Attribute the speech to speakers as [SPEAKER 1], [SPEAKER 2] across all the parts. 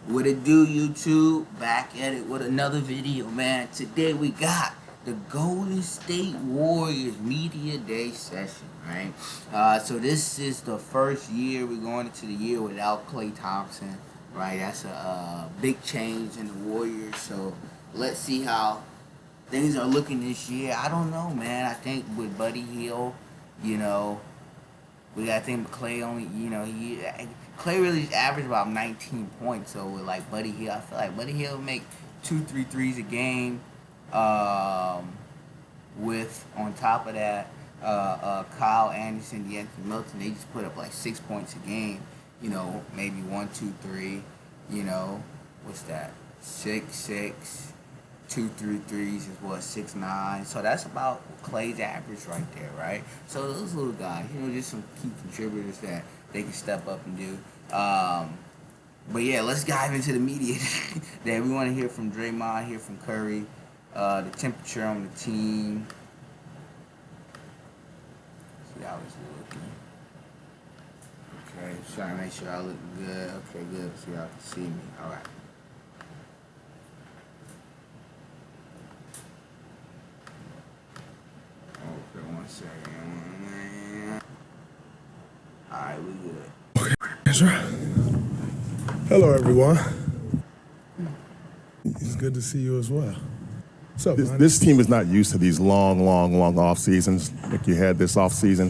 [SPEAKER 1] What it do, YouTube? Back at it with another video, man. Today we got the Golden State Warriors Media Day session, right? So this is the first year we're going into the year without Klay Thompson, right? That's a big change in the Warriors. So let's see how things are looking this year. I don't know, man. I think with Buddy Hield, you know, we got to think Klay only, Klay really just averaged about 19 points. So with like Buddy Hield, I feel like Buddy Hield will make 2-3 threes a game. With on top of that, Kyle Anderson, D'Anthony Milton, they just put up like 6 points a game. You know, maybe 1, 2, 3. You know, what's that? 6, 6. 2, 3 threes is what 6, 9. So that's about Klay's average right there, right? So those little guys, just some key contributors that they can step up and do. But yeah, let's dive into the media that we want to hear from Draymond, hear from Curry, the temperature on the team. See how it's looking. Okay, trying to make sure I look good. Okay, good. So y'all can see me. All right. Alright, we good.
[SPEAKER 2] Yes, sir. Hello, everyone. It's good to see you as well. What's up,
[SPEAKER 3] This team is not used to these long off seasons like you had this off season.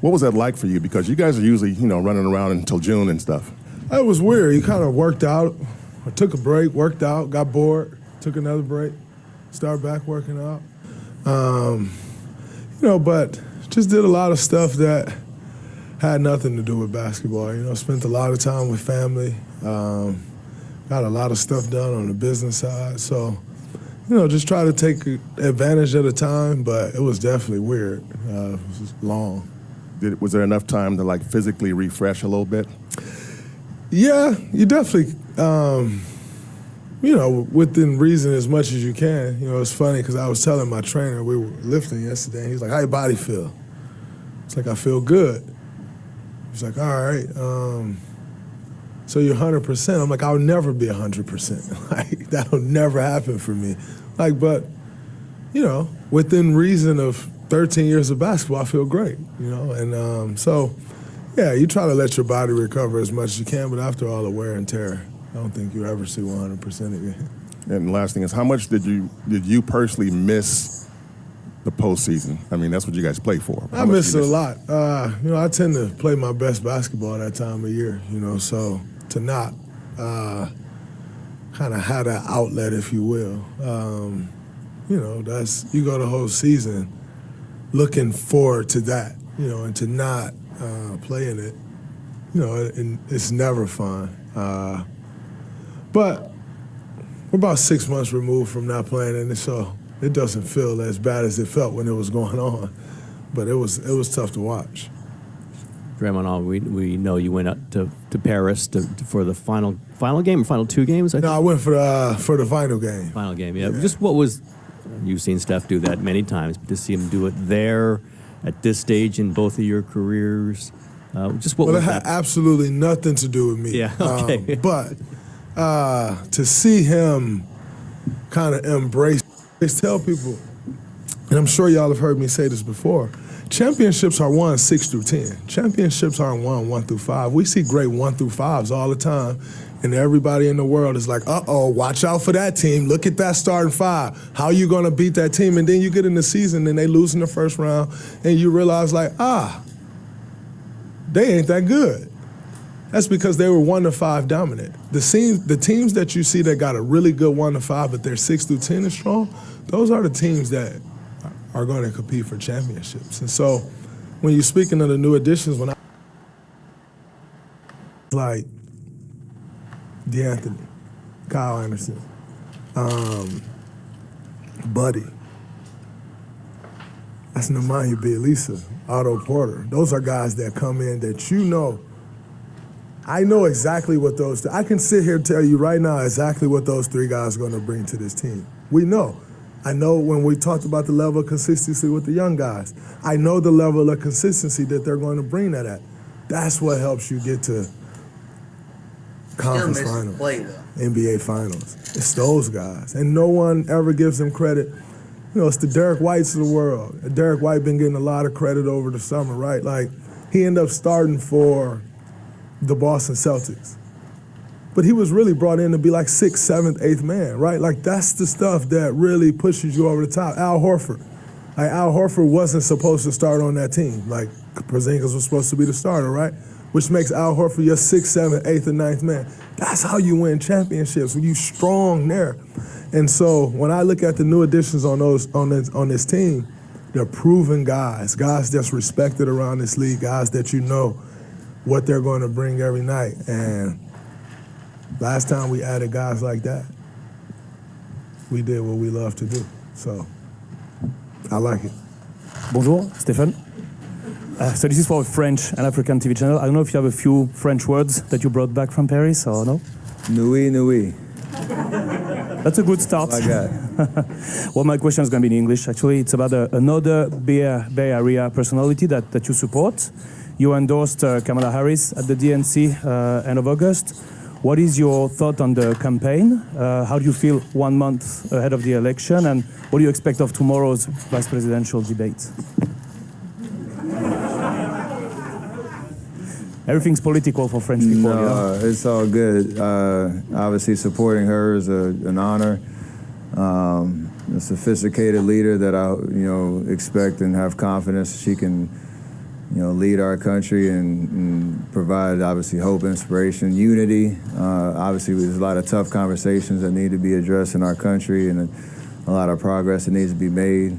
[SPEAKER 3] What was that like for you? Because you guys are usually, running around until June and stuff.
[SPEAKER 2] It was weird. You kind of worked out. I took a break, worked out, got bored, took another break, started back working out. But just did a lot of stuff that had nothing to do with basketball. Spent a lot of time with family. Got a lot of stuff done on the business side. So, just try to take advantage of the time, but it was definitely weird. It was long.
[SPEAKER 3] Was there enough time to physically refresh a little bit?
[SPEAKER 2] Yeah, you definitely, within reason as much as you can. It's funny because I was telling my trainer, we were lifting yesterday, and he's like, how your body feel? It's like, I feel good. He's like, all right, so you're 100%. I'm like, I'll never be 100%. That'll never happen for me. But, within reason of 13 years of basketball, I feel great, And so, yeah, you try to let your body recover as much as you can, but after all the wear and tear, I don't think you'll ever see 100% again.
[SPEAKER 3] And the last thing is, how much did you personally miss the postseason? I mean, that's what you guys play for.
[SPEAKER 2] I miss it a lot. I tend to play my best basketball that time of year, so to not kind of have that outlet, if you will, that's, you go the whole season looking forward to that, and to not play in it, and it's never fun. But we're about 6 months removed from not playing in it, so it doesn't feel as bad as it felt when it was going on. But it was tough to watch.
[SPEAKER 4] Draymond, we know you went up to Paris for the final game or final two games.
[SPEAKER 2] I went for the final game.
[SPEAKER 4] Final game, yeah. Just what was, you've seen Steph do that many times, but to see him do it there at this stage in both of your careers, just what was
[SPEAKER 2] it had absolutely nothing to do with me.
[SPEAKER 4] Yeah, okay.
[SPEAKER 2] But to see him kind of embrace, tell people, and I'm sure y'all have heard me say this before, championships are won 6 through 10. Championships aren't won 1 through 5. We see great 1 through 5s all the time, and everybody in the world is like, uh-oh, watch out for that team. Look at that starting 5. How you going to beat that team? And then you get in the season, and they lose in the first round, and you realize, they ain't that good. That's because they were 1 to 5 dominant. The teams that you see that got a really good 1 to 5, but they're 6 through 10 is strong, those are the teams that are going to compete for championships. And so when you're speaking of the new additions, when I like D'Anthony, Kyle Anderson, Buddy, that's Nemanja Bjelica, Otto Porter. Those are guys that come in that I know exactly what I can sit here and tell you right now exactly what those 3 guys are going to bring to this team. We know. I know when we talked about the level of consistency with the young guys, I know the level of consistency that they're going to bring that at. That's what helps you get to conference
[SPEAKER 1] missing
[SPEAKER 2] finals,
[SPEAKER 1] play, though.
[SPEAKER 2] NBA finals. It's those guys. And no one ever gives them credit. You know, it's the Derek Whites of the world. Derek White been getting a lot of credit over the summer, right? Like, he ended up starting for the Boston Celtics. But he was really brought in to be like 6th, 7th, 8th man, right? Like, that's the stuff that really pushes you over the top. Al Horford. Like, Al Horford wasn't supposed to start on that team. Like, Porzingis was supposed to be the starter, right? Which makes Al Horford your 6th, 7th, 8th, and 9th man. That's how you win championships, when you strong there. And so when I look at the new additions on this team, they're proven guys that's respected around this league, guys that you know what they're going to bring every night. And last time we added guys like that, we did what we love to do. So I like it.
[SPEAKER 5] Bonjour, Stephen. So this is for a French and African TV channel. I don't know if you have a few French words that you brought back from Paris or no?
[SPEAKER 6] Nui.
[SPEAKER 5] That's a good start.
[SPEAKER 6] My God.
[SPEAKER 5] Well, my question is going to be in English. Actually, it's about another Bay Area personality that you support. You endorsed Kamala Harris at the DNC end of August. What is your thought on the campaign? How do you feel 1 month ahead of the election? And what do you expect of tomorrow's vice presidential debate? Everything's political for French people.
[SPEAKER 6] No,
[SPEAKER 5] you know?
[SPEAKER 6] it's all good. Obviously, supporting her is an honor. A sophisticated leader that I, expect and have confidence she can, lead our country and provide, obviously, hope, inspiration, unity. Obviously, there's a lot of tough conversations that need to be addressed in our country and a lot of progress that needs to be made.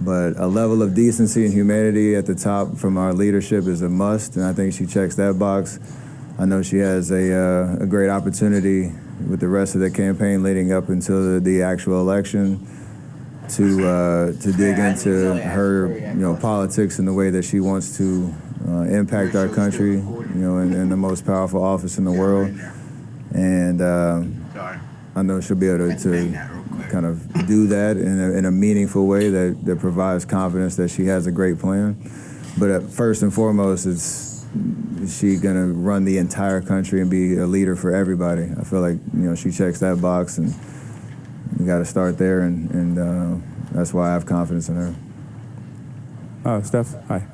[SPEAKER 6] But a level of decency and humanity at the top from our leadership is a must, and I think she checks that box. I know she has a great opportunity with the rest of the campaign leading up until the actual election to dig into her, politics and the way that she wants to impact our country, in the most powerful office in the world. And I know she'll be able to kind of do that in a meaningful way that provides confidence that she has a great plan. But first and foremost, is she going to run the entire country and be a leader for everybody? I feel like, she checks that box, and you got to start there, and that's why I have confidence in her.
[SPEAKER 7] Steph, hi.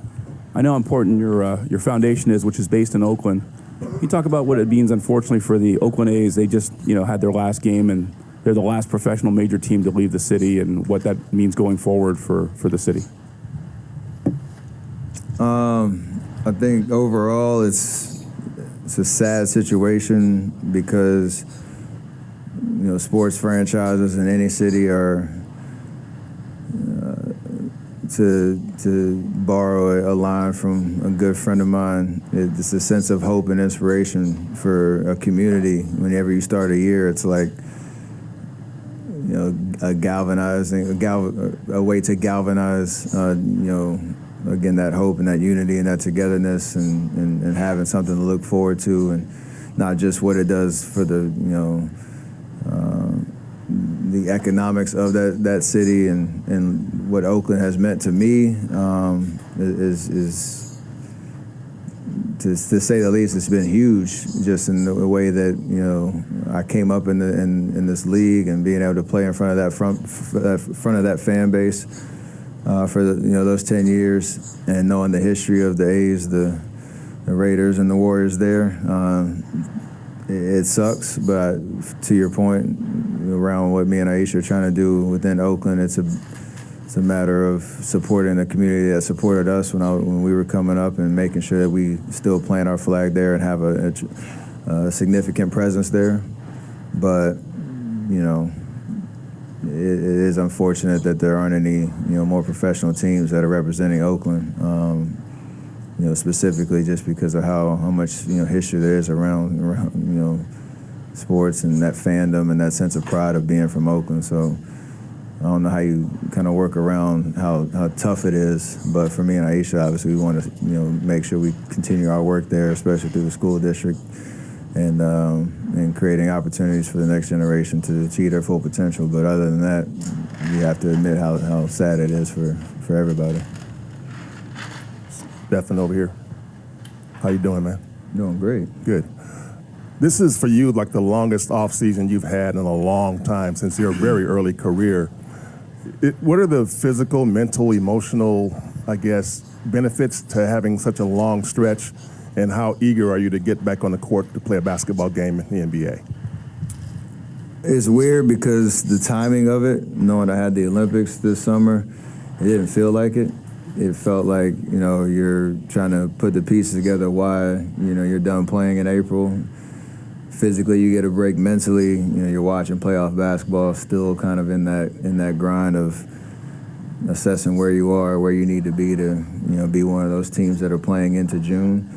[SPEAKER 7] I know how important your foundation is, which is based in Oakland. Can you talk about what it means, unfortunately, for the Oakland A's? They just, had their last game, and they're the last professional major team to leave the city, and what that means going forward for the city.
[SPEAKER 6] I think overall it's a sad situation because, sports franchises in any city are, to borrow a line from a good friend of mine, it's a sense of hope and inspiration for a community. Whenever you start a year, it's like, a way to galvanize, again, that hope and that unity and that togetherness and having something to look forward to, and not just what it does for the economics of that city and what Oakland has meant to me is to say the least, it's been huge, just in the way that I came up in this league and being able to play in front of that fan base for those 10 years, and knowing the history of the A's, the Raiders, and the Warriors there. It sucks, but to your point around what me and Aisha are trying to do within Oakland, it's a matter of supporting the community that supported us when we were coming up, and making sure that we still plant our flag there and have a significant presence there. But it is unfortunate that there aren't any more professional teams that are representing Oakland. Specifically just because of how much history there is around sports and that fandom and that sense of pride of being from Oakland. So I don't know how you kind of work around how tough it is, but for me and Aisha, obviously we want to make sure we continue our work there, especially through the school district, and creating opportunities for the next generation to achieve their full potential. But other than that, you have to admit how sad it is for everybody.
[SPEAKER 3] Stephen over here. How you doing, man?
[SPEAKER 6] Doing great.
[SPEAKER 3] Good. This is for you like the longest off season you've had in a long time since your very early career. What are the physical, mental, emotional, I guess, benefits to having such a long stretch, and how eager are you to get back on the court to play a basketball game in the NBA?
[SPEAKER 6] It's weird because the timing of it, knowing I had the Olympics this summer, it didn't feel like it. It felt like, you know, you're trying to put the pieces together why, you know, you're done playing in April. Physically, you get a break. Mentally, you know, you're watching playoff basketball, still kind of in that grind of assessing where you are, where you need to, you know, be one of those teams that are playing into June.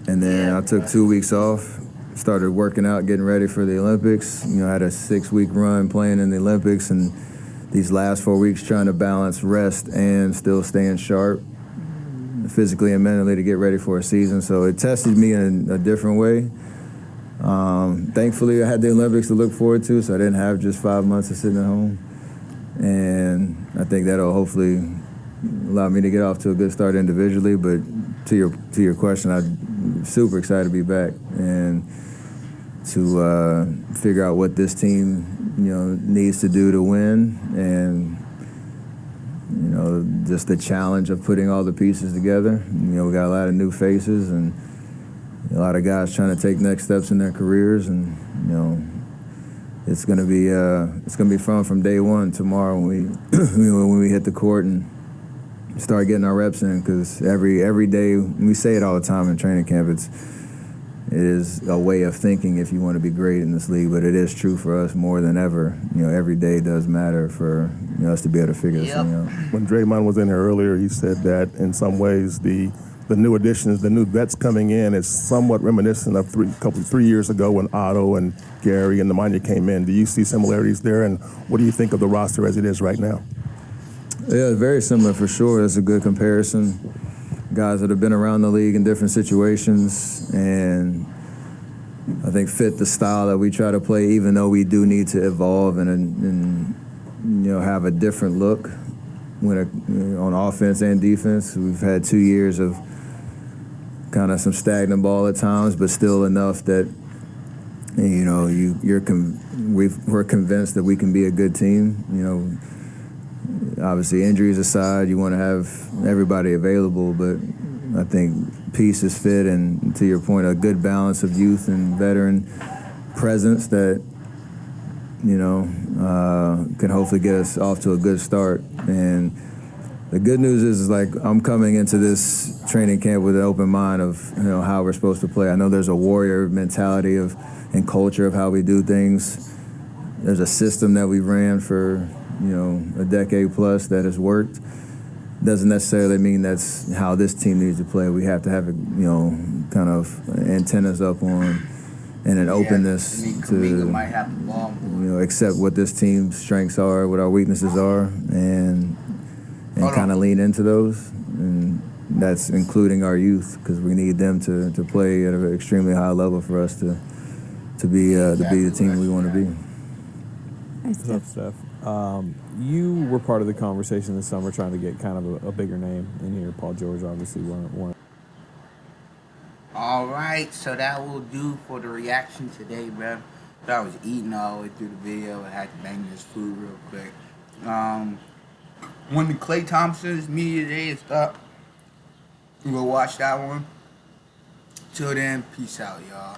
[SPEAKER 6] And then I took 2 weeks off, started working out, getting ready for the Olympics. You know, I had a 6-week run playing in the Olympics, and these last 4 weeks trying to balance rest and still staying sharp physically and mentally to get ready for a season. So it tested me in a different way. Thankfully, I had the Olympics to look forward to, so I didn't have just 5 months of sitting at home. And I think that'll hopefully allow me to get off to a good start individually. But to your question, I'm super excited to be back and to figure out what this team, you know, needs to do to win, and you know, just the challenge of putting all the pieces together. You know, we got a lot of new faces and a lot of guys trying to take next steps in their careers, and you know, it's gonna be fun from day one tomorrow when we hit the court and start getting our reps in. Because every day, we say it all the time in training camp, it is a way of thinking if you want to be great in this league. But it is true for us more than ever. You know, every day does matter for, you know, us to be able to figure this thing out.
[SPEAKER 3] When Draymond was in here earlier, he said that in some ways the new additions, the new vets coming in, is somewhat reminiscent of 3 years ago when Otto and Gary and Nemanja came in. Do you see similarities there, and what do you think of the roster as it is right now?
[SPEAKER 6] Yeah, very similar for sure. That's a good comparison. Guys that have been around the league in different situations, and I think fit the style that we try to play, even though we do need to evolve and you know, have a different look on offense and defense. We've had 2 years of kind of some stagnant ball at times, but still enough that, you know, we're convinced that we can be a good team. You know, obviously injuries aside, you want to have everybody available, but I think pieces fit, and to your point, a good balance of youth and veteran presence that, you know, can hopefully get us off to a good start. And the good news is like, I'm coming into this training camp with an open mind of, you know, how we're supposed to play. I know there's a warrior mentality and culture of how we do things. There's a system that we ran for, you know, a decade plus that has worked. Doesn't necessarily mean that's how this team needs to play. We have to have, you know, kind of antennas up on and an openness to,
[SPEAKER 1] might have the ball more.
[SPEAKER 6] You know, accept what this team's strengths are, what our weaknesses are, and kind of lean into those. And that's including our youth, because we need them to play at an extremely high level for us to be the team we want to be.
[SPEAKER 8] What's up, Steph? You were part of the conversation this summer trying to get kind of a bigger name in here. Paul George obviously weren't.
[SPEAKER 1] All right, so that will do for the reaction today, bro. I was eating all the way through the video. I had to bang this food real quick. When the Klay Thompson's media day is up, we'll watch that one. Till then, peace out, y'all.